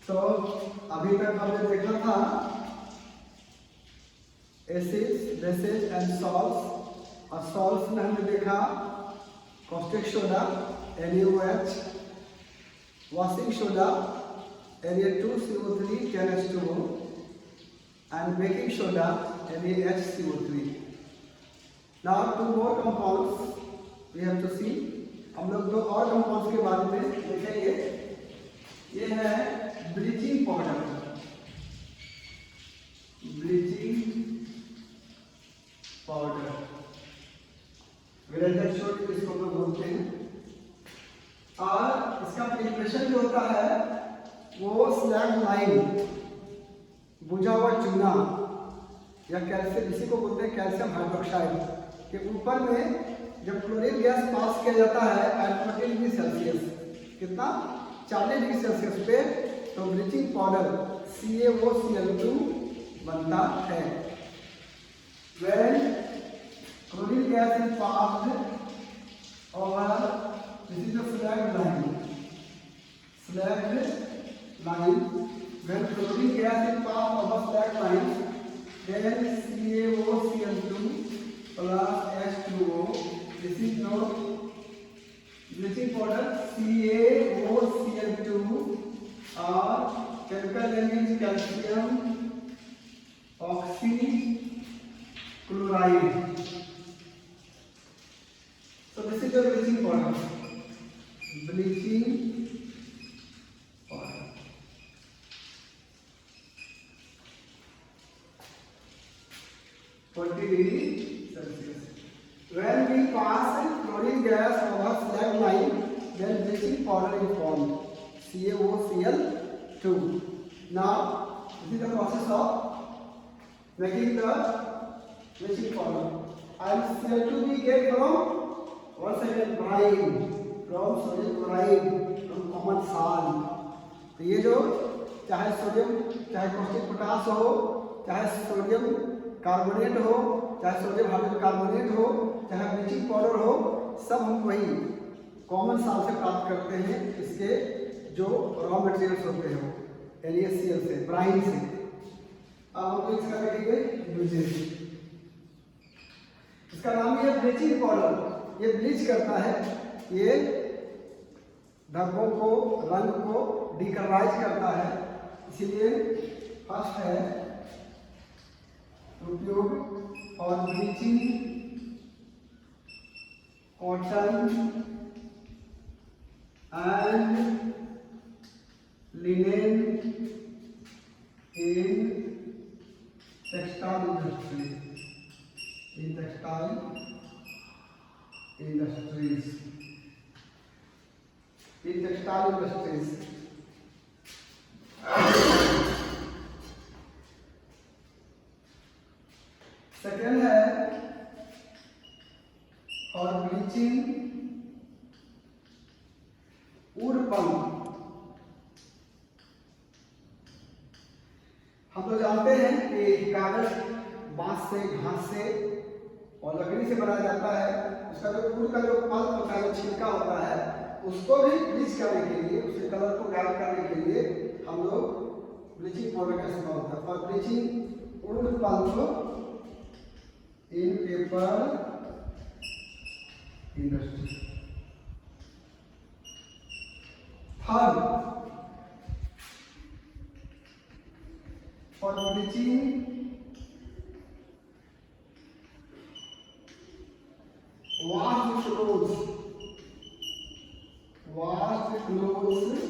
तो अभी तक हमने देखा था एसिड्स, बेसेस एंड सॉल्ट्स। और सॉल्ट्स में हमने देखा caustic soda NaOH, washing soda Na2CO3 10H2O and baking soda NaHCO3. Now two more compounds we have to see. हम लोग दो और कंपाउंड्स के बारे में देखेंगे। ये है bleaching powder. Bleaching powder Virendra छोड़ इसको हम लोग बोलते हैं। और इसका प्रिपरेशन जो होता है वो स्लैग लाइम, बुझा हुआ चूना या कैल्शियम, इसी को बोलते हैं कैल्शियम हाइड्रोक्साइड के ऊपर में जब क्लोरीन गैस पास किया जाता है एट 40 डिग्री सेल्सियस, कितना 40 डिग्री सेल्सियस पे, तो ब्लीचिंग पाउडर CaOCl2 बनता है। When chlorine gas is passed over, this is the slag line. When chlorine gas is passed over slag line, then CaOCl2 plus H2O. This is known bleaching powder CaOCl2, or chemical name is calcium oxychloride. So this is the bleaching powder. Bleaching powder. When we pass chlorine gas over slag line, then bleaching powder is formed, CaOCl2. Now, this is the process of making the bleaching powder. And Cl2 we get from, once again, brine, from sodium chloride, from common salt. तो ये जो चाहे sodium, चाहे caustic potash हो, चाहे sodium carbonate हो, चाहे sodium hydrocarbonate हो, चाहे ब्लीचिंग पाउडर हो, सब हम वही कॉमन साल से प्राप्त करते हैं। इसके जो रॉ मटेरियल्स होते हैं वो NaCl से, ब्राइन से। अब हम इसका देखेंगे यूजेस। इसका नाम है ब्लीचिंग पाउडर। ये ब्लीच करता है, ये धब्बों को, रंग को डिकलराइज करता है। इसीलिए फर्स्ट है उपयोग और bleaching cotton and linen in textile industry, in textile industries, in textile industries. Second है और ब्लीचिंग वुड पल्प। हम लोग जानते हैं कि कागज बांस से, घास से और लकड़ी से बनाया जाता है। उसका जो वुड का जो पल्प होता है, जो छिलका होता है, उसको भी ब्लीच करने के लिए, उसके कलर को गायब करने के लिए हम लोग ब्लीचिंग पाउडर का इस्तेमाल होता है। For bleaching wood pulp in paper industry. Third, for bleaching washed clothes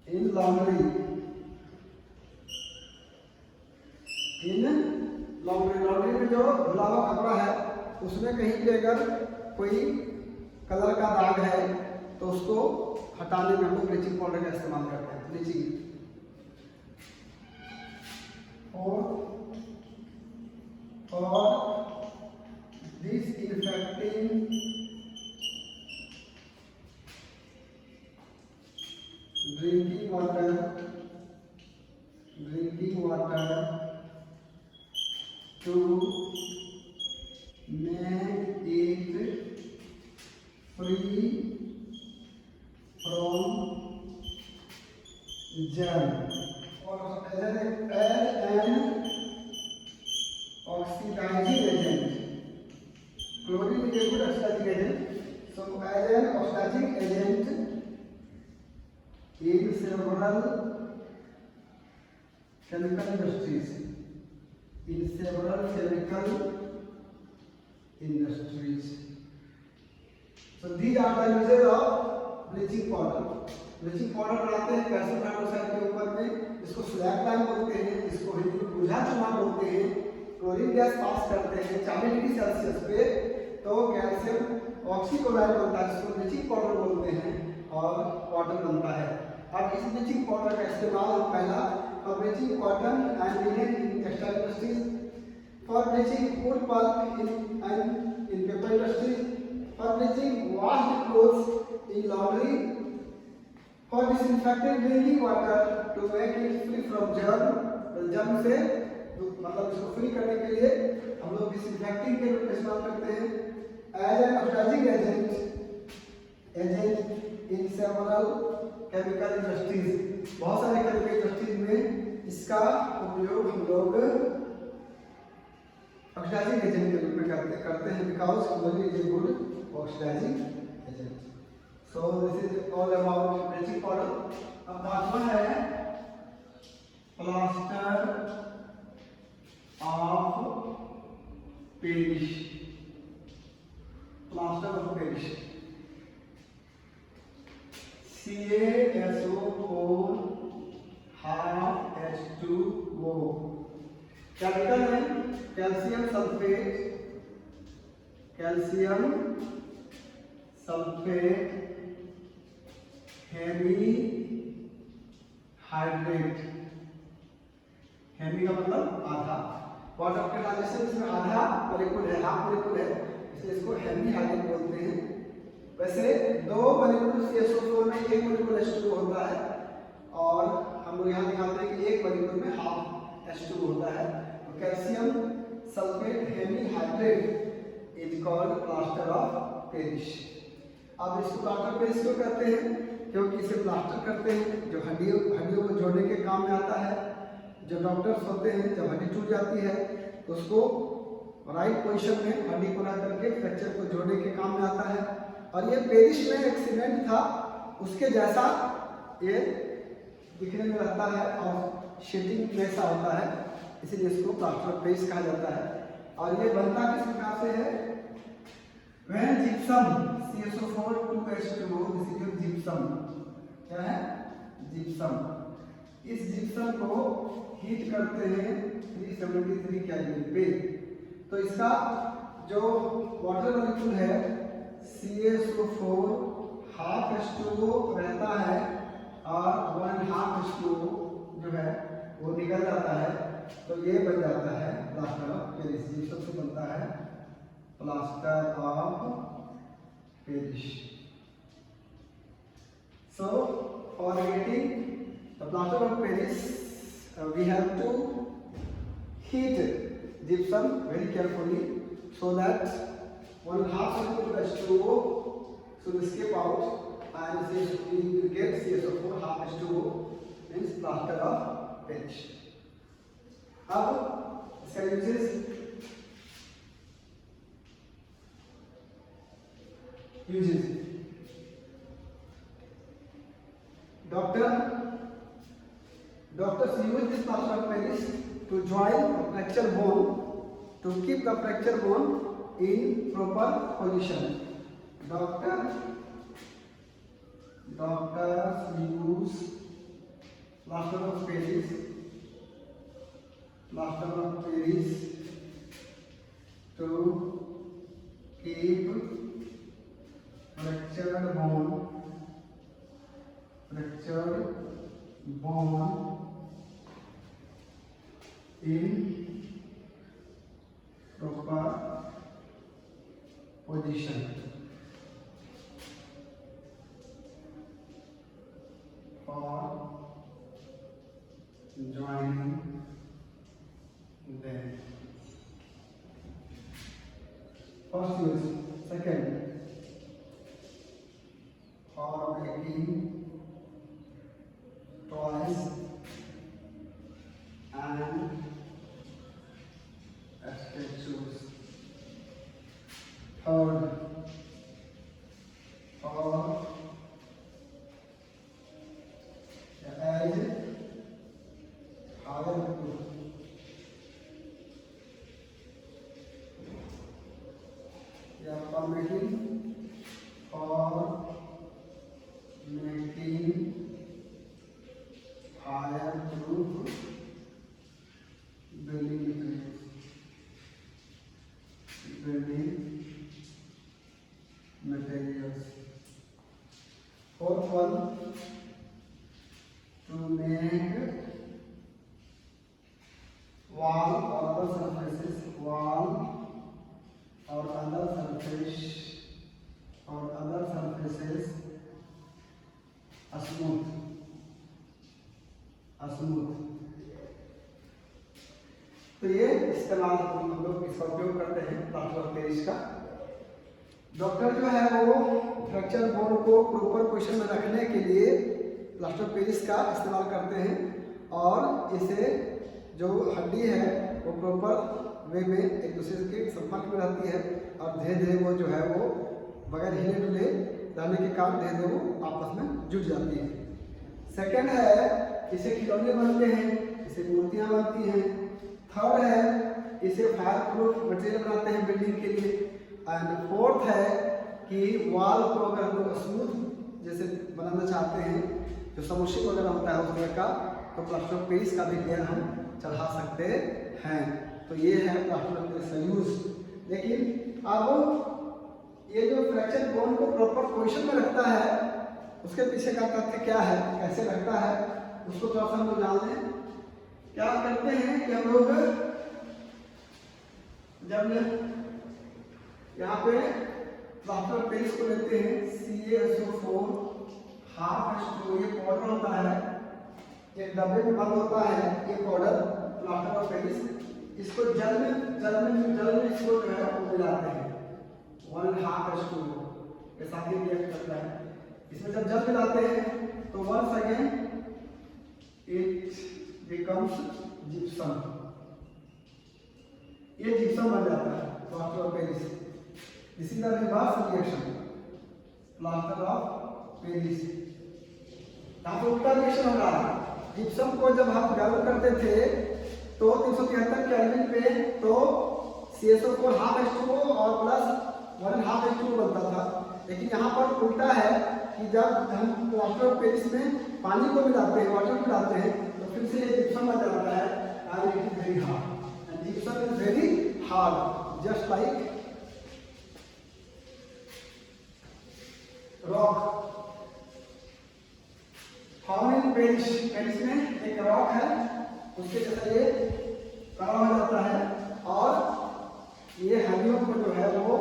in laundry. Laundry में जो धुला हुआ कपड़ा है, उसमें कहीं पे अगर कोई कलर का दाग है तो उसको हटाने में हम लोग ब्लीचिंग पाउडर का इस्तेमाल करते हैं। ब्लीचिंग और disinfecting drinking water to make it free from germ or as an oxidizing agent. Chlorine is a good oxidizing agent. So as an oxidizing agent in several chemical industries. In several chemical industries. So these are the uses of bleaching powder. Bleaching powder बनाते हैं calcium hydroxide के ऊपर में, इसको slag line बोलते हैं, इसको हिंदी में बुझा चुना बोलते हैं। क्लोरीन गैस पास करते हैं 40 डिग्री सेल्सियस पे तो कैल्शियम ऑक्सीक्लोराइड बनता है, जिसको ब्लीचिंग पाउडर बोलते हैं और वाटर बनता है। अब इस ब्लीचिंग पाउडर का इस्तेमाल पहला for bleaching cotton and linen in textile industries, for bleaching wood pulp in paper industries, for bleaching washed clothes in laundry, for disinfecting drinking water to make it free from germ. Germ से मतलब इसको free करने के लिए हम लोग disinfecting के रूप में इस्तेमाल करते हैं। As an oxidising agent in several chemical industries, बहुत सारे केमिकल इंडस्ट्रीज में इसका उपयोग हम लोग ऑक्सीडाइजिंग एजेंट के रूप में करते हैं because chlorine is a good oxidising agent. So this is all about bleaching powder. अब पांचवा है plaster of Paris. Plaster of Paris CaSO4 half H2O। Chemical है calcium sulphate, calcium sulphate Hemy hydrate. Hemi का मतलब आधा, water oxidisation इसमें आधा molecule है, हाफ मॉलिक्यूल है, इसलिए इसको हेमी हाइड्रेट बोलते हैं। वैसे दो मॉलिक्यूल CaSO4 में एक मॉलिक्यूल H2O होता है और हम लोग यहाँ दिखाते हैं कि एक मॉलिक्यूल में हाफ H2O होता है। तो calcium sulphate Hemy hydrate is called plaster of Paris. अब इसको प्लास्टर ऑफ पेरिस क्यों कहते हैं? क्योंकि इसे प्लास्टर करते हैं जो हड्डियों को जोड़ने के काम में आता है। जो डॉक्टर्स होते हैं जब हड्डी टूट जाती है तो उसको राइट पोजीशन में हड्डी को रख करके फ्रैक्चर को जोड़ने के काम में आता है। और ये पेरिस में एक सीमेंट था, उसके जैसा ये दिखने में रहता है और शीटिंग जैसा होता है, इसीलिए इसको प्लास्टर ऑफ पेरिस कहा जाता है। और ये बनता किस प्रकार से है? When gypsum CaSO4 2H2O, this is your gypsum। क्या है? जिप्सम। इस जिप्सम को हीट करते हैं 373 केल्विन पे, तो इसका जो वाटर मॉलिक्यूल है CaSO4 हाफ H2O रहता है और 1/2 H2O जो है वो निकल जाता है, तो ये बन जाता है प्लास्टर ऑफ पेरिस। जिप्सम से बनता है plaster of Paris. So for getting the plaster of Paris, we have to heat gypsum very carefully so that 1/2 molecule H2O should escape out and we will get CaSO4 half H2O means plaster of Paris. अब इसका uses Doctors use this plaster of Paris to join a fracture bone, to keep the fracture bone in proper position. Doctors use plaster of Paris to keep fractured bone in proper position. For joining them. First use. Second, for making twice and statues. Third, or as higher to. Yeah, for making higher proof building materials. Fourth one, to make wall or other surfaces, smooth. तो ये इस्तेमाल हम लोग इसका उपयोग करते हैं plaster of Paris का। डॉक्टर जो है वो फ्रैक्चर बोन को प्रॉपर पोजीशन में रखने के लिए प्लास्टर ऑफ पेरिस का इस्तेमाल करते हैं और इसे जो हड्डी है वो प्रॉपर वे में एक दूसरे के संपर्क में रहती है और धीरे धीरे वो जो है वो बगैर हिले डुले रहने के कारण धीरे धीरे वो आपस में जुड़ जाती है। सेकंड है इसे खिलौने बनते हैं, इसे मूर्तियाँ बनती हैं। थर्ड है इसे फायर प्रूफ मटेरियल बनाते हैं बिल्डिंग के लिए। एंड फोर्थ है कि वॉल को अगर हम लोग स्मूथ जैसे बनाना चाहते हैं, जो समोसे वगैरह होता है उस तरह का, तो प्लास्टर ऑफ पेरिस का भी लेयर हम चढ़ा सकते हैं। तो ये है प्लास्टर ऑफ पेरिस का यूज। लेकिन अब ये जो फ्रैक्चर बोन को प्रॉपर पोजीशन में रखता है उसके पीछे का तथ्य क्या है, कैसे रखता है, उसको थोड़ा सा हम लोग जान लें। क्या करते हैं कि हम लोग जब यहाँ पे प्लास्टर ऑफ पेरिस को लेते हैं CaSO4 हाफ H2O, ये पाउडर होता है, एक डब्बे में बंद होता है ये पाउडर प्लास्टर ऑफ पेरिस। इसको जल में इसको जो है वो मिलाते हैं 1.5 H2O के साथ ही रिएक्ट करता है। इसमें जब जल मिलाते हैं तो once again it becomes gypsum, ये जिप्सम बन जाता है plaster of Paris. This is the reverse reaction plaster of Paris. यहाँ पर उल्टा रिएक्शन हो रहा है। जिप्सम को जब हम गर्म करते थे तो 373 केल्विन पे तो CaSO4 हाफ H2O और प्लस 1.5 H2O बनता था। लेकिन यहाँ पर उल्टा है कि जब हम प्लास्टर ऑफ पेरिस में पानी को मिलाते हैं, वाटर मिलाते हैं, तो फिर से ये जिप्सम बन जाता है and it is very hard and gypsum is very hard just like rock found in Paris. Paris में एक रॉक है, उसके जैसा ये कड़ा हो जाता है और ये हड्डियों को जो है वो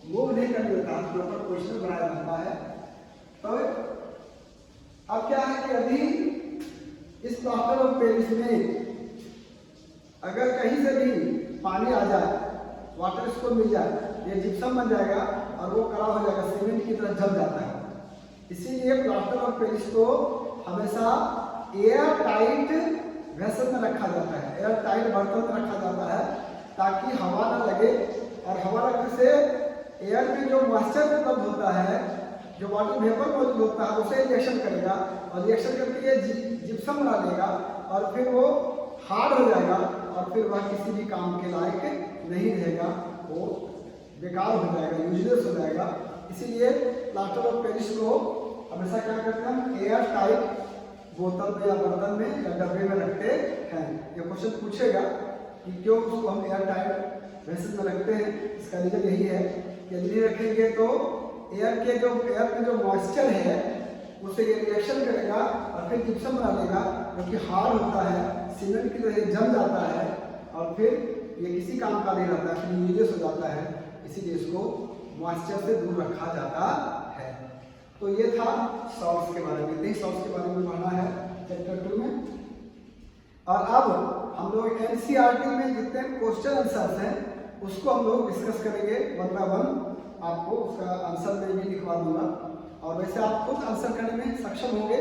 मूव नहीं करने देता, प्रॉपर पोजीशन बनाया रहता है। तो अब क्या है कि यदि इस प्लास्टर ऑफ पेरिस में अगर कहीं से भी पानी आ जाए, वाटर इसको मिल जाए, ये जिप्सम बन जाएगा और वो कड़ा हो जाएगा, सीमेंट की तरह जम जाता है। इसीलिए प्लास्टर ऑफ पेरिस को हमेशा एयर टाइट वेसल में रखा जाता है, एयर टाइट बर्तन में रखा जाता है ताकि हवा ना लगे। और हवा लगने से एयर में जो मॉइस्चर उपलब्ध होता है, जो वाटर वेपर मौजूद होता है, उसे रिएक्शन करेगा और रिएक्शन करके ये जिप्सम बना देगा और फिर वो हार्ड हो जाएगा और फिर वह किसी भी काम के लायक नहीं रहेगा, वो बेकार हो जाएगा, यूजलेस हो जाएगा। इसीलिए प्लास्टर ऑफ पेरिस को हमेशा क्या करते हैं, हम एयर टाइट बोतल में या बर्तन में या डब्बे में रखते हैं। ये क्वेश्चन पूछेगा कि क्यों उसको हम एयर टाइट वेसल में रखते हैं। इसका रीजन यही है कि यदि नहीं रखेंगे तो एयर में जो मॉइस्चर है उसे ये रिएक्शन करेगा और फिर जिप्सम बना देगा, जो कि हार्ड होता है, सीमेंट की तरह जम जाता है और फिर ये किसी काम का नहीं रहता है, फिर यूजलेस हो जाता है। इसीलिए इसको मॉइस्चर से दूर रखा जाता है। तो ये था सॉल्ट्स के बारे में, इतने सॉल्ट्स के बारे में पढ़ना है चैप्टर 2 में। और अब हम लोग NCERT में जितने क्वेश्चन आंसर्स हैं उसको हम लोग डिस्कस करेंगे 1 by 1। आपको उसका आंसर मैं भी लिखवा दूंगा और वैसे आप खुद आंसर करने में सक्षम होंगे।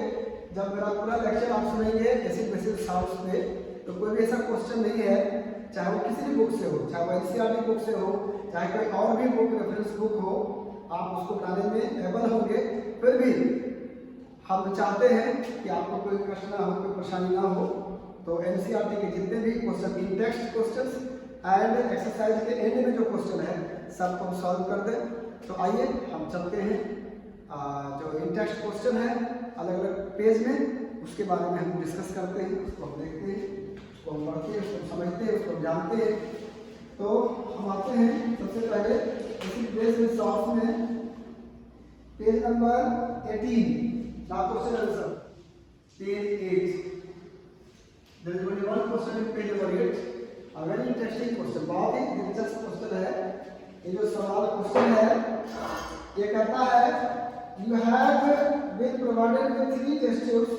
जब मेरा पूरा लेक्चर आप सुनेंगे एसिड बेसिस सॉल्ट्स पे, तो कोई भी ऐसा क्वेश्चन नहीं है, चाहे वो किसी भी बुक से हो, चाहे वो एनसीईआरटी बुक से हो, चाहे कोई और भी बुक रेफरेंस बुक हो, आप उसको बनाने में एबल होंगे। फिर भी हम चाहते हैं कि आपको कोई कष्ट ना हो, कोई परेशानी ना हो। तो एनसीईआरटी के जितने भी question, in text questions and exercise के एंड में जो क्वेश्चन है सबको हम सॉल्व कर दें। तो आइए हम चलते हैं जो इन टेक्स्ट क्वेश्चन है अलग अलग पेज में, उसके बारे में हम डिस्कस करते हैं, उसको हम देखते हैं, उसको हम पढ़ते हैं, उसको समझते हैं, उसको हम जानते हैं। तो हम आते हैं सबसे पहले इसी बेसिस सॉल्व में page number 18। Now question answer, page 8. There is only one question in page number 8. A very interesting question, बहुत ही दिलचस्प क्वेश्चन है। ये जो सवाल क्वेश्चन है ये कहता है you have been provided with 3 test tubes,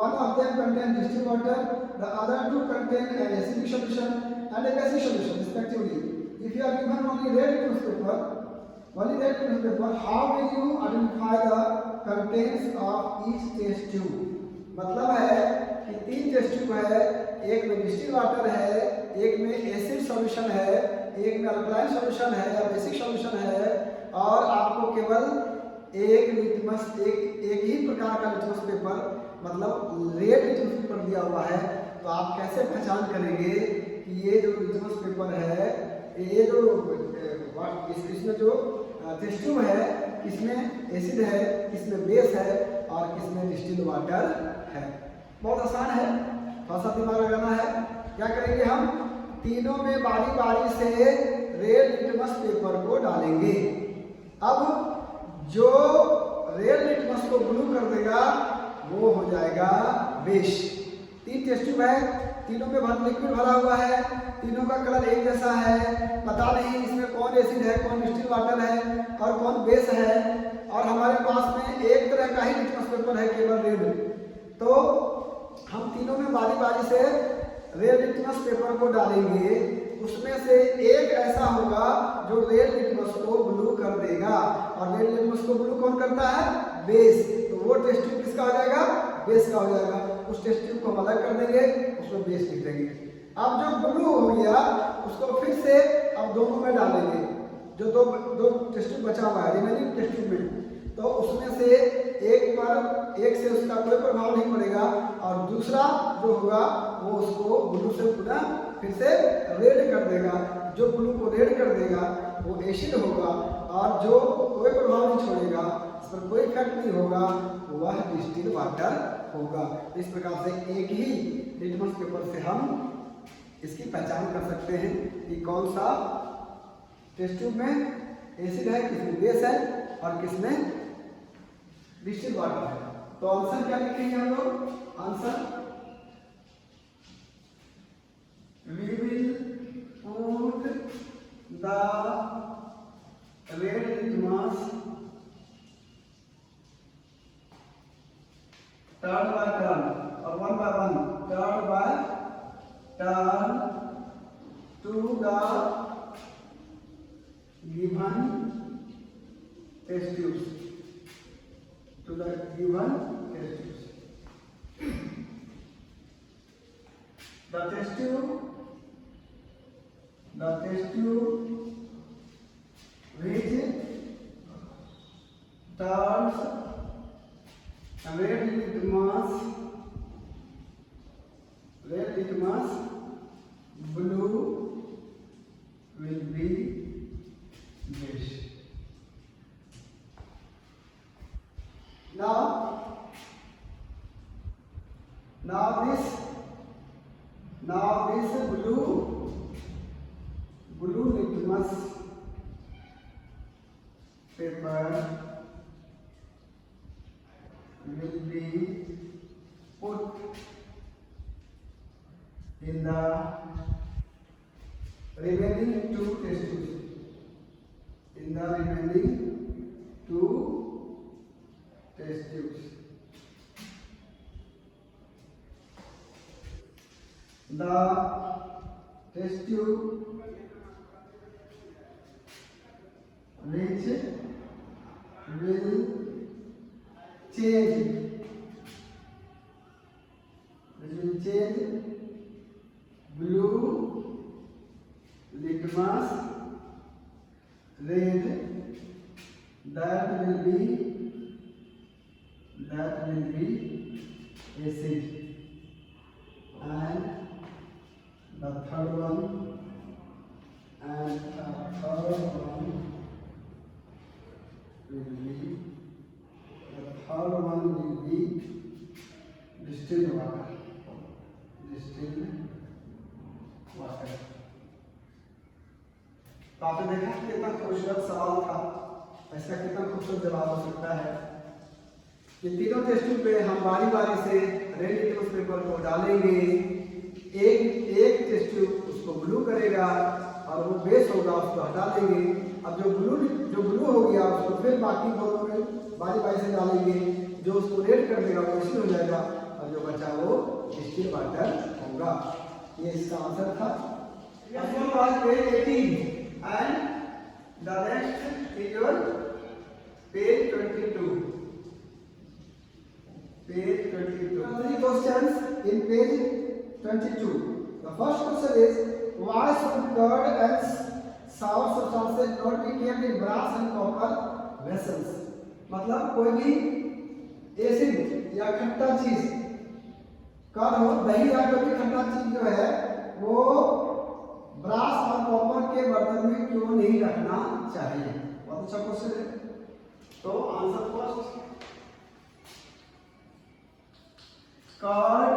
one of them contain distilled water, the other 2 contain an acidic solution and a basic solution respectively. If you are given only red newspaper, how will you identify the contents of each test tube? मतलब है कि 3 test tube है, एक में distilled water है, एक में acid solution है, एक में अल्कलाइन सॉल्यूशन है या बेसिक सॉल्यूशन है, और आपको केवल एक ही प्रकार का लिटमस पेपर, मतलब रेड लिटमस पेपर दिया हुआ है। तो आप कैसे पहचान करेंगे कि ये जो लिटमस पेपर है, ये जो इसमें जो टेस्ट ट्यूब है किसमें एसिड है, किसमें बेस है और किसमें डिस्टिल्ड वाटर है। बहुत आसान है, थोड़ा सा दिमाग लगाना है। क्या करेंगे, हम तीनों में बारी बारी से रेड लिटमस पेपर को डालेंगे। अब जो रेड लिटमस को ब्लू कर देगा वो हो जाएगा बेस। 3 टेस्ट ट्यूब है, तीनों में लिक्विड भरा हुआ है, तीनों का कलर एक जैसा है, पता नहीं इसमें कौन एसिड है, कौन डिस्टिल्ड वाटर है और कौन बेस है, और हमारे पास में एक तरह का ही लिटमस पेपर है, केवल रेड। तो हम तीनों में बारी बारी से रेड लिटमस पेपर को डालेंगे। उसमें से एक ऐसा होगा जो रेड लिटमस को ब्लू कर देगा, और रेड लिटमस को ब्लू कौन करता है, बेस। तो वो टेस्ट ट्यूब किसका हो जाएगा, बेस का हो जाएगा। उस टेस्ट ट्यूब को हम अलग कर देंगे, उसमें बेस लिख देंगे। अब जो ब्लू हो गया उसको फिर से अब दोनों में डालेंगे, जो दो टेस्ट ट्यूब बचा हुआ है रिमेनिंग टेस्ट ट्यूब में। तो उसमें से एक से उसका कोई प्रभाव नहीं पड़ेगा, और दूसरा जो होगा वो उसको ब्लू से पुनः फिर से रेड कर देगा। जो ब्लू को रेड कर देगा वो एसिड होगा, और जो कोई प्रभाव नहीं छोड़ेगा, इस पर कोई इफेक्ट नहीं होगा, वह डिस्टिल्ड वाटर होगा। इस प्रकार से एक ही लिटमस पेपर से हम इसकी पहचान कर सकते हैं कि कौन सा टेस्ट ट्यूब में एसिड है, किसमें बेस है और किसमें डिस्टिल्ड वाटर है। तो आंसर क्या लिखेंगे हम लोग, answer we will put the red litmus turn by turn or one by one, turn by turn to the given test tubes, to the given test tubes. The test tube which turns red litmus blue will be this. Now this blue litmus paper will be put in the remaining 2 test tubes. In the remaining 2 test tubes. The test tube which will change. This will change blue, litmus, red. That will be acid. And the third one will be distilled water. तो आपने देखा कितना खूबसूरत सवाल था, इसका कितना खूबसूरत जवाब हो सकता है। ये तीनों टेस्टों पे हम बारी बारी से रेड लिटमस पेपर को डालेंगे। एक टेस्ट ट्यूब उसको ब्लू करेगा और वो बेस होगा, उसको हटा देंगे। अब जो ब्लू हो गया उसको फिर बाकी दोनों में बारी बारी से डालेंगे। जो उसको रेड कर देगा वो एसिड हो जाएगा और जो बचा वो डिस्टिल वाटर होगा। ये इसका आंसर था। Page 18 and the next is your page 22. Page 22. Three questions in page 22. The first question is, why should curd and sour substances not be kept in brass and copper vessels? मतलब कोई भी acid या खट्टा चीज curd हो, दही या कोई भी खट्टा चीज जो है वो ब्रास और कॉपर के बर्तन में क्यों नहीं रखना चाहिए? बहुत अच्छा क्वेश्चन है। तो answer first, curd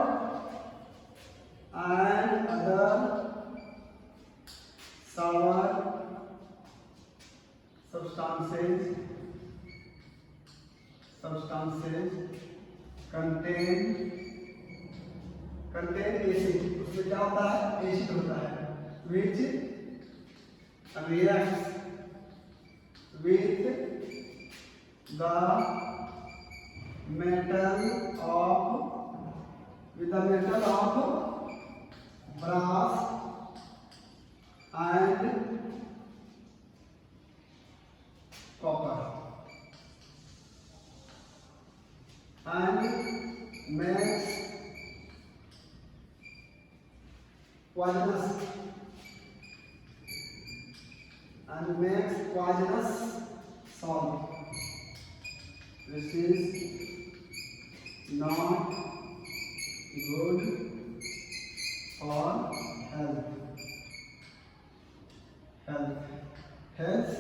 and other sour substances contain acid. उसमें क्या होता है? एसिड होता है, which reacts with the metal of brass and copper and makes poisonous salt. This is not good for health. Hence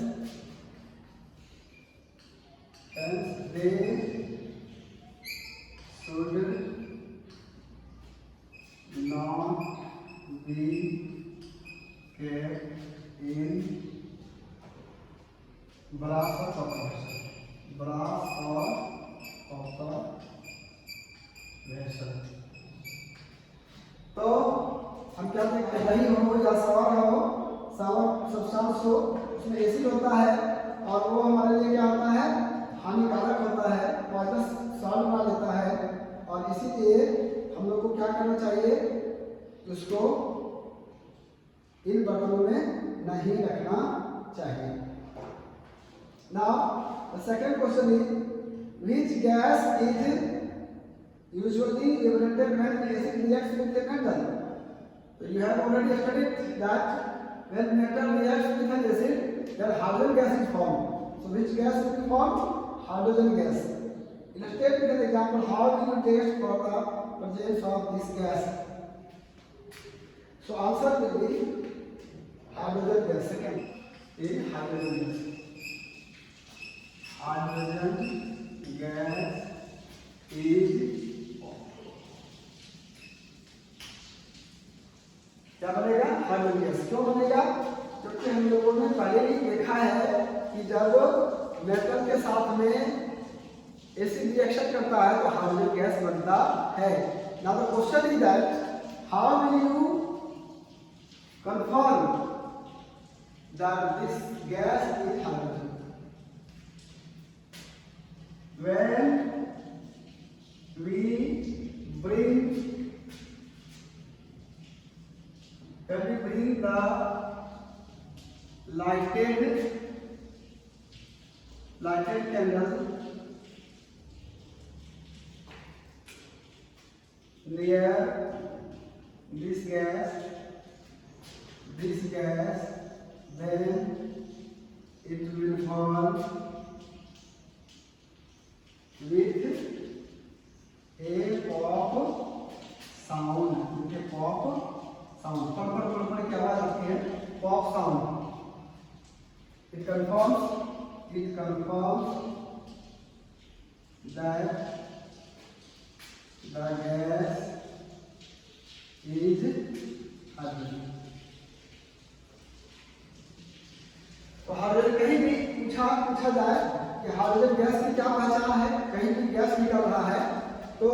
they should not be kept in brass or copper vessel. तो हम क्या देखते हैं, दही हो या सावर सब्सटेंस हो, उसमें एसिड होता है और वो हमारे लिए क्या होता है? हानिकारक होता है, पॉइजनस सॉल्ट बना लेता है। और इसीलिए हम लोग को क्या करना चाहिए? उसको इन बर्तनों में नहीं रखना चाहिए। Now the second question is, which gas is usually liberated when acid reacts with a metal? So you have already studied that when metal reacts with an acid, then hydrogen gas is formed. So which gas will be formed? Hydrogen gas. Illustrate with an example how will you test for the presence of this gas. So answer will be hydrogen gas. Second is hydrogen gas. Hydrogen gas is क्या बनेगा? Hydrogen gas. क्यों बनेगा? क्योंकि हम लोगों ने पहले ही देखा है कि जब मेटल के साथ में एसिड रिएक्शन करता है तो हाइड्रोजन गैस बनता है। Now the question is that how will you confirm that this gas is hydrogen? When we bring the lighted candle near this gas, then it will fall with a pop sound. देखिए pop sound, पड़ की आवाज आती है, pop sound. It confirms that the gas is hydrogen. तो hydrogen कहीं भी पूछा जाए कि हाइड्रोजन गैस की क्या पहचान है, कहीं भी गैस निकल रहा है तो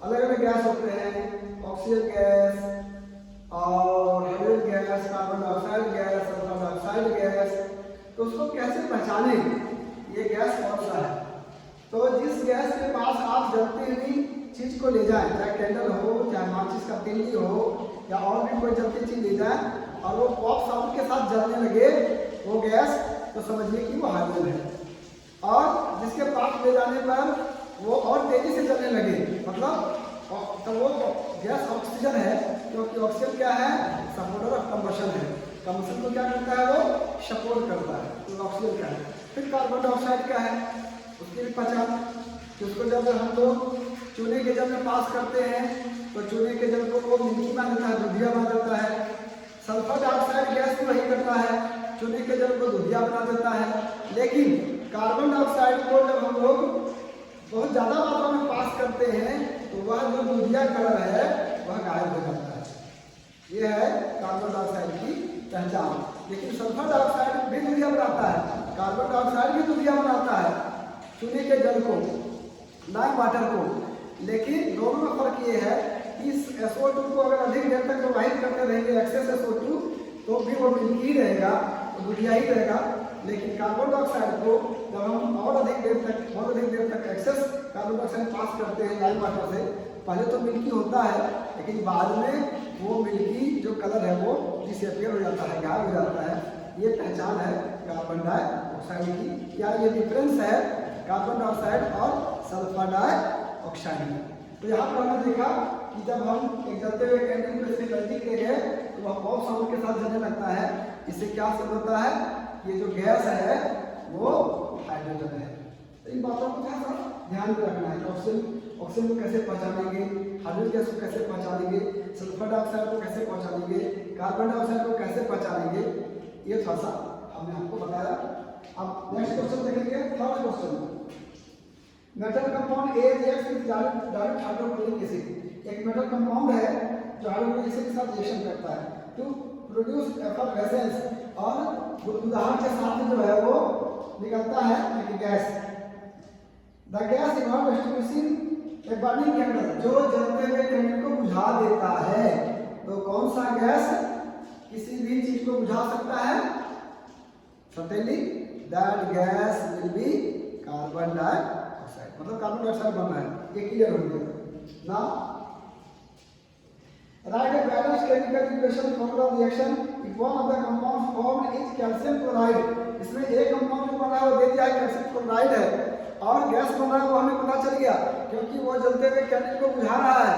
अलग अलग गैस होते हैं, ऑक्सीजन गैस और hydrogen gas, carbon dioxide gas, sulphur dioxide gas, तो उसको कैसे पहचाने ये गैस कौन सा है। तो जिस गैस के पास आप जलती हुई चीज को ले जाएं, चाहे कैंडल हो, चाहे माचिस का तिल्ली हो या और भी कोई जलती चीज ले जाए और वो पॉप साउंड के साथ जलने लगे वो गैस, तो समझिए कि वो हाइड्रोजन है। और जिसके पास ले जाने पर वो और तेजी से जलने लगे, मतलब तो वो गैस ऑक्सीजन है, क्योंकि ऑक्सीजन क्या है, सपोर्टर ऑफ कंबशन है। कंबशन को क्या करता है, वो सपोर्ट करता है, तो ऑक्सीजन का है। फिर कार्बन डाइऑक्साइड का है, उसकी भी पहचान, उसको जब हम लोग चूने के जल में पास करते हैं तो चूने के जल को वो मिल्की बना देता है, दूधिया बना देता है। सल्फर डाइऑक्साइड गैस भी वही करता है, चूने के जल को दूधिया बना देता है। लेकिन कार्बन डाइऑक्साइड को जब हम लोग बहुत ज़्यादा मात्रा में पास करते हैं तो वह जो दूधिया कलर है वह गायब हो जाता है। यह है कार्बन डाइऑक्साइड की पहचान। लेकिन सल्फर डाइऑक्साइड भी दूधिया बनाता है, कार्बन डाइऑक्साइड भी दूधिया बनाता है चूने के जल को, लाइम वाटर को। लेकिन दोनों में फर्क ये है कि SO2 को अगर अधिक देर तक प्रवाहित करते रहेंगे, एक्सेस SO2, तो भी वो मिल्की ही रहेगा, वो दूधिया ही रहेगा। लेकिन कार्बन डाइऑक्साइड को जब हम बहुत अधिक देर तक एक्सेस कार्बन डाइऑक्साइड पास करते हैं लाइम वाटर से, पहले तो मिल्की होता है, लेकिन बाद में वो मिल्की जो कलर है वो डिसअपियर हो जाता है, गायब हो जाता है। ये पहचान है कार्बन डाइऑक्साइड की। क्या ये डिफरेंस है कार्बन डाइऑक्साइड और सल्फर डाइऑक्साइड में। तो यहाँ पर हमने देखा कि जब हम एक जलते हुए कैंडल को इसके नजदीक ले गए तो वह पॉप साउंड के साथ जलने लगता है। इससे क्या सिद्ध होता है, ये जो गैस है वो हाइड्रोजन है। तो इन बातों को थोड़ा सा ध्यान में रखना है। ऑक्सीजन को कैसे पहचानेंगे, हाइड्रोजन गैस को कैसे पहचानेंगे, सल्फर डाइऑक्साइड को कैसे पहचानेंगे, कार्बन डाइऑक्साइड को कैसे पहचानेंगे, ये थोड़ा सा हमने आपको बताया। अब नेक्स्ट क्वेश्चन देखेंगे, third question. Metal compound A reacts with direct hydrochloric acid. एक मेटल कंपाउंड है जो हाइड्रोक्लोरिक एसिड के साथ रिएक्शन करता है टू प्रोड्यूस एफरवेसेंस, और बुदबुदाहट के साथ जो है वो निकलता है एक gas. The gas involve extinguishing a burning candle, जो जलते हुए कैंडल को बुझा देता है। तो कौन सा गैस किसी भी चीज को बुझा सकता है? Certainly that gas will be carbon dioxide, मतलब कार्बन डाइऑक्साइड बन रहा है, ये क्लियर हो गया ना। Write a balanced chemical equation for the reaction if one of the compounds formed is calcium chloride। इसमें एक कंपाउंड जो बना है वो दे दिया है कैल्शियम क्लोराइड है, और गैस बन रहा है वो हमें पता चल गया क्योंकि वो जलते हुए कैंडल को बुझा रहा है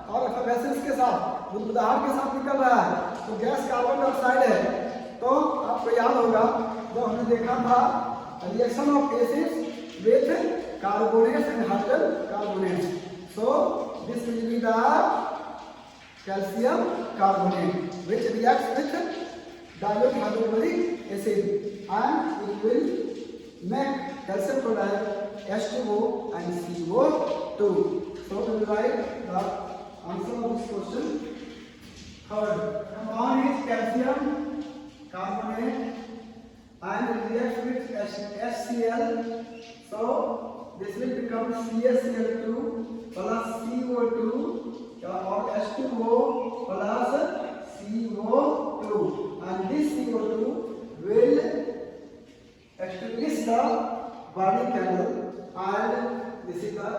और एफरवेसेंस के साथ, बुदबुदाहट के साथ निकल रहा है। तो गैस कार्बन डाइऑक्साइड है। तो आपको याद होगा जो हमने देखा था reaction of acids with carbonates and hydrocarbonates. So this will be the calcium carbonate which reacts with dilute hydrochloric acid and it will make calcium chloride H2O and CO2. So we will write the answer of this question. Third, compound is calcium carbonate and it reacts with HCl. So this will become CaCl2 plus CO2 or H2O plus CO2, and this CO2 will extinguish the burning candle, and this is the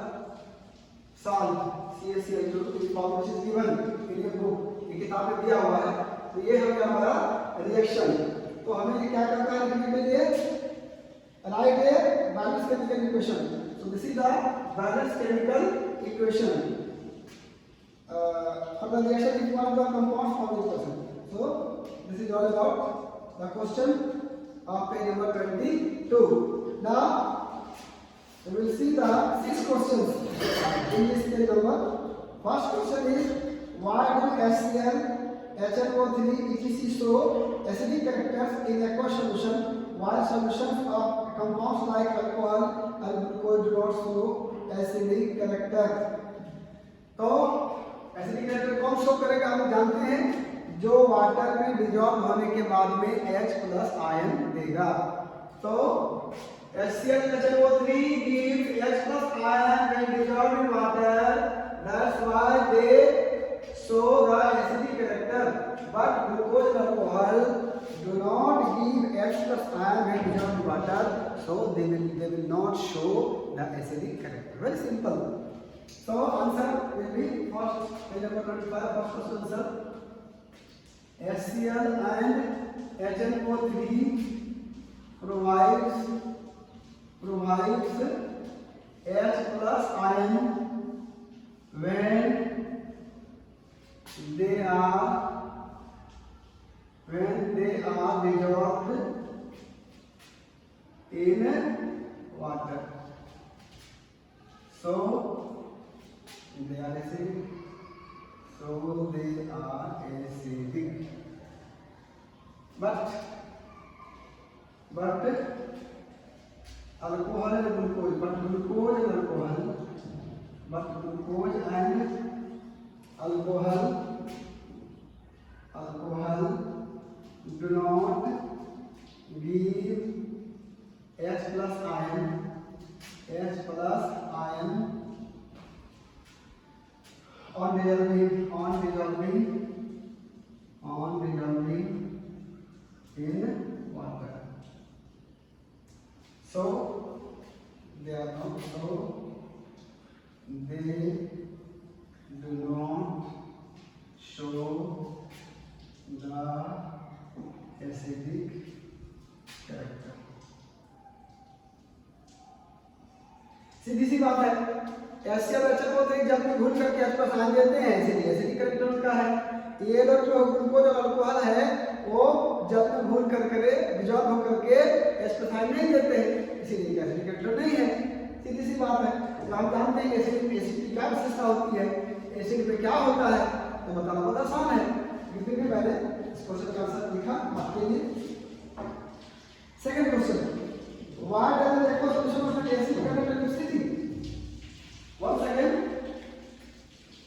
salt CaCl2 which is given in your book, ये किताब में दिया हुआ है। तो ये है हमारा रिएक्शन। तो हमें ये क्या करना है लिखने के लिए, right a balance chemical equation. So this is the balanced chemical equation. the reaction is one of the compounds from this question. So this is all about the question of page number 22. Now we will see the 6 questions in this page number. First question is, why do HCl, HNO3, etc. show acidic characters in aqueous solution, while solutions of compounds like alcohol and glucose do not show acidic character? तो acidic character कौन show करेगा हम जानते हैं, जो water में dissolve होने के बाद में H+ आयन देगा. तो HCl HNO3 gives H+ ion when dissolved in water. That's why they show the acidic character. But glucose and alcohol do not give H+ ion when dissolved in water, so they will not show the acidic character. Very simple. So answer will be first page number 25. First question answer. HCl and HNO3 provides H+ ion when they are dissolved in water. So they are acidic. But alcohol and glucose, glucose and alcohol do not give H+ ion on dissolving in water. So they do not show the acidic character. सीधी सी बात है, HCl HNO3 जब भी घुल करके H+ ion देते हैं, इसीलिए acidic character उनका है. ये लोग जो ग्लूकोज और अल्कोहल है वो जब भी घुल करके डिजॉल्व होकर के H+ आयन नहीं देते हैं, इसीलिए एसिडिक कैरेक्टर नहीं है. सीधी सी बात है. तो हम जानते हैं एसिड की क्या विशेषता होती है, एसिड में क्या होता है, तो बताना बहुत आसान है. लेकिन भी मैंने इस क्वेश्चन का आंसर लिखा आपके लिए. Second question, why does the aqueous solution of the acid contain acidity? Once again,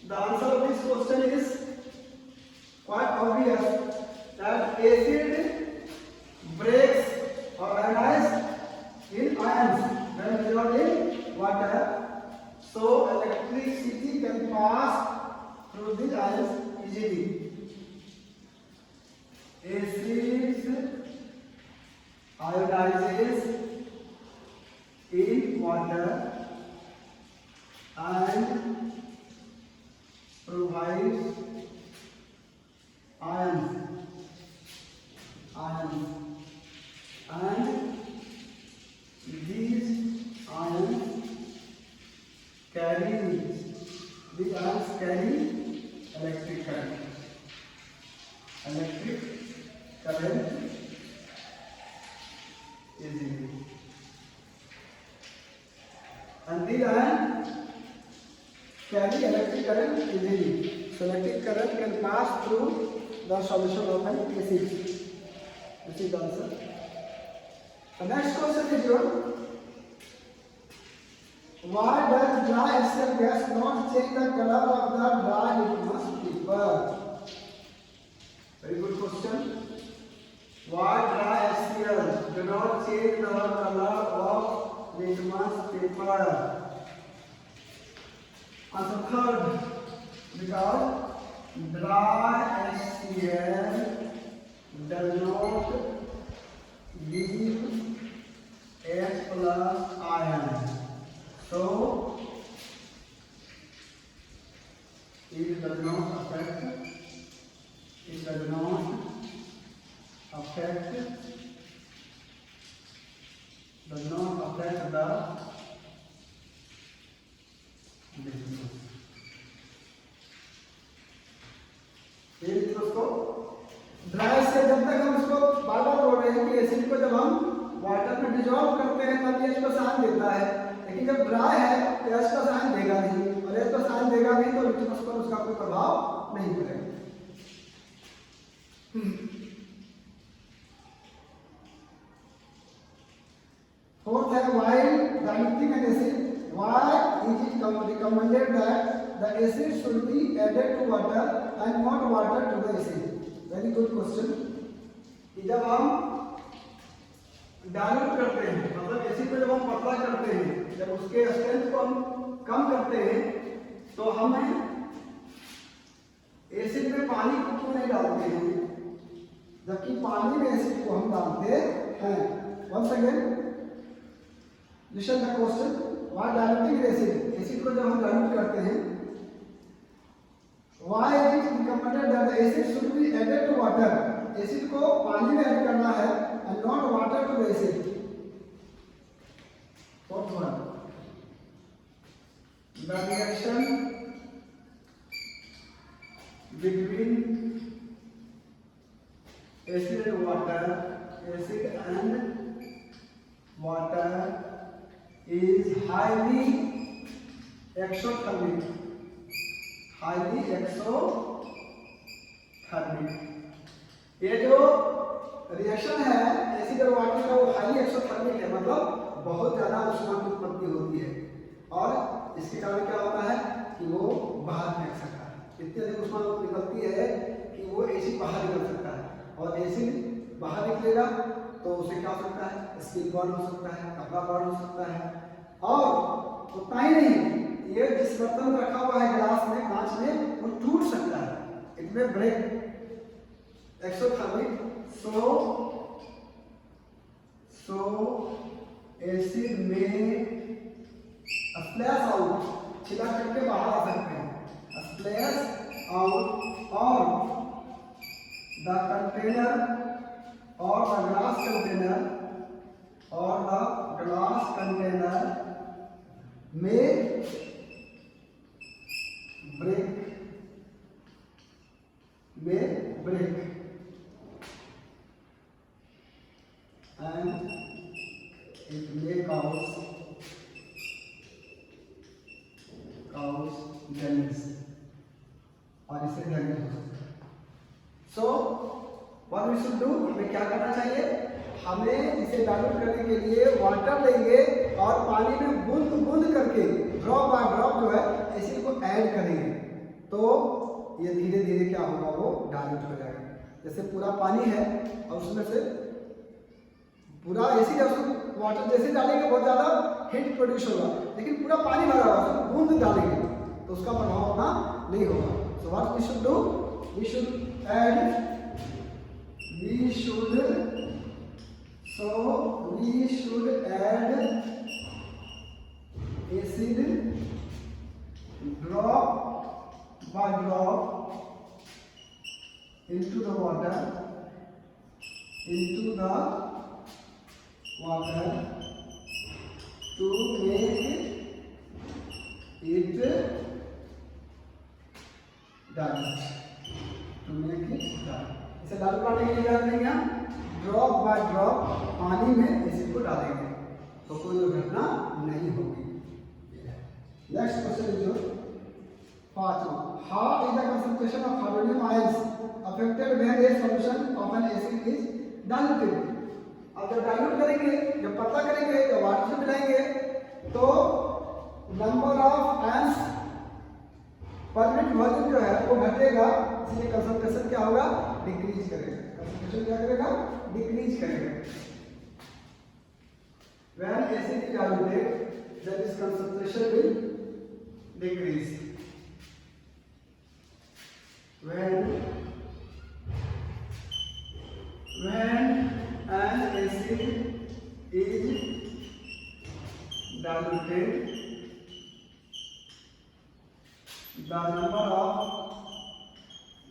the answer of this question is quite obvious, that acid breaks or ionizes in ions when dissolved in water, so electricity can pass through these ions easily. Acid ionizes in water and provides ions, and these ions carry electric current. Easily. And these ions carry electric current easily. So electric current can pass through the solution of an acid. This is the answer. The next question is your, why does dry HCl gas not change the color of the dry litmus paper? Very good question. Why dry HCl do not change the color of litmus paper? Answer third, because dry HCl does not give H+ ion, so it does not affect the litmus. उसको dry से जब तक हम उसको बार बार बोल रहे हैं कि एसिड को जब हम वाटर में डिजॉल्व करते हैं तब ये H+ आयन देता है, लेकिन जब ड्राई है तो H+ आयन देगा नहीं, और H+ आयन देगा नहीं तो लिटमस पर उसका कोई प्रभाव नहीं पड़ेगा। फोर्थ है while diluting an acid, why is it recommended that the acid should be added to water and not water to the acid? Very good question. कि जब हम डाइल्यूट करते हैं, मतलब एसिड को जब हम पतला करते हैं, जब उसके स्ट्रेंथ को हम कम करते हैं, तो हमें एसिड में पानी को क्यों नहीं डालते हैं, जबकि पानी में एसिड को हम डालते हैं। Once again listen the question, why diluting acid, acid को जब हम डाइल्यूट करते हैं, why is it recommended that the acid should be added to water, acid को पानी में ऐड करना है and not water to the acid. Fourth one, the reaction between acid and water is highly exothermic. ये जो reaction है acid और water का, वो हाईली एक्सोथर्मिक है, मतलब बहुत ज्यादा ऊष्मा की उत्पत्ति होती है, और इसके कारण क्या होता है कि वो बाहर फेंक सकता है, इतनी अधिक ऊष्मा निकलती है कि वो एसिड बाहर निकल सकता है, और एसिड बाहर निकलेगा तो उसे क्या हो सकता है, स्किन बर्न हो सकता है, कपड़ा बर्न हो सकता है, और उतना ही नहीं, ये जिस बर्तन में रखा हुआ है ग्लास में, कांच में, वो टूट सकता है, इट में ब्रेक एक्सोथर्मिक। So एसिड में स्प्लैश आउट, छिलक करके बाहर आ सकते हैं, स्प्लैश आउट, और द कंटेनर और द ग्लास कंटेनर में break and it may cause damage, और इससे डैमेज हो सकता है। So what we should do, हमें क्या करना चाहिए, हमें इसे डाइल्यूट करने के लिए वाटर लेंगे और पानी में बूंद बूंद करके ड्रॉप बाय ड्रॉप जो है एसिड को ऐड करेंगे, तो ये धीरे धीरे क्या होगा, वो डाइल्यूट हो जाएगा। जैसे पूरा पानी है और उसमें से पूरा एसिड और वाटर जैसे डालेंगे बहुत ज़्यादा हीट प्रोड्यूस होगा, लेकिन पूरा पानी भरा हुआ है, बूंद डालेंगे तो उसका प्रभाव उतना नहीं होगा। So what we should do, we should add acid drop by drop into the water to make it dilute, इसे डाइल्यूट करने के लिए क्या करेंगे, ड्रॉप बाय ड्रॉप पानी में एसिड को डालेंगे तो कोई दुर्घटना नहीं होगी। नेक्स्ट क्वेश्चन इज योर पांचवा, how is the concentration of hydrogen ions affected when a solution of an acid is diluted। अब जब डाइल्यूट करेंगे, जब पतला करेंगे, जब वाटर से मिलाएंगे, तो number of ions per unit volume जो है वो घटेगा, इसलिए कंसंट्रेशन क्या होगा, डिक्रीज करेगा। कंसंट्रेशन क्या करेगा, डिक्रीज करेगा। when acid is diluted, then its concentration will decrease। when an acid is diluted,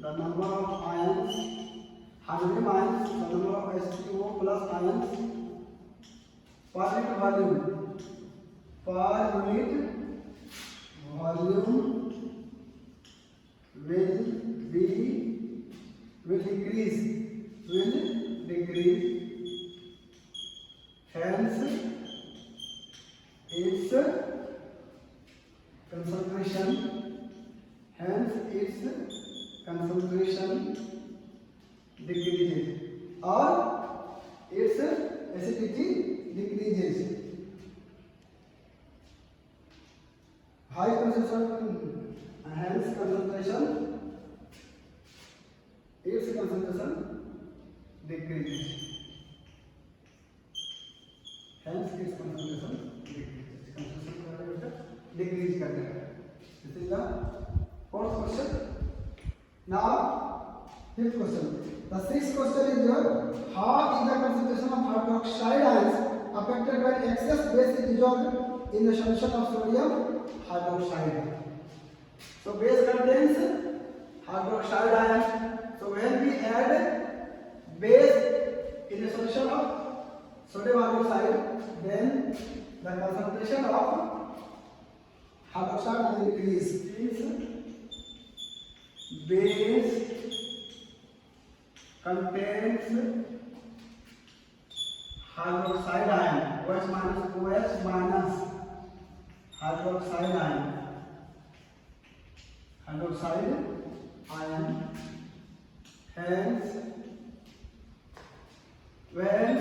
the number of ions, hydrogen ions, the number of H2O plus ions per unit volume will be will decrease, hence its concentration decreases or its acidity decreases. High concentration, hence concentration, its concentration decreases. Hence its concentration decreases. Concentration decrease करता है. This is the fourth question. Now fifth question. The sixth question is how is the concentration of hydroxide ions affected when excess base is dissolved in the solution of sodium hydroxide? So base contains hydroxide ions. So when we add base in the solution of sodium hydroxide, then the concentration of hydroxide will increase. Base contains hydroxide ion, OH minus hydroxide ion, hence when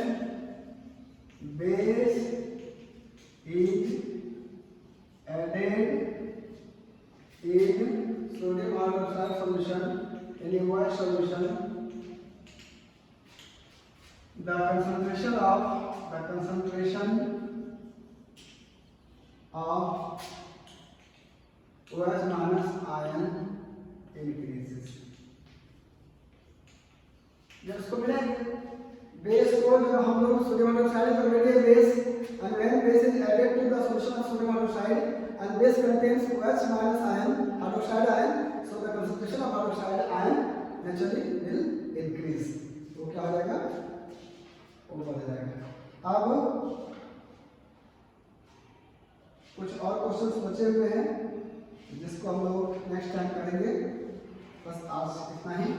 base is added in sodium hydroxide solution, in OH solution, the concentration of OH minus ion increases. जब इसको मिलाएंगे base को, जब हम लोग sodium hydroxide तो already है base, and when base is added to the solution of sodium hydroxide and base contains OH minus ion, hydroxide ion, so the concentration of hydroxide ion naturally will increase. तो क्या हो जाएगा? वो बढ़ जाएगा. अब कुछ और क्वेश्चंस बचे हुए हैं जिसको हम लोग नेक्स्ट टाइम करेंगे. बस आज इतना ही.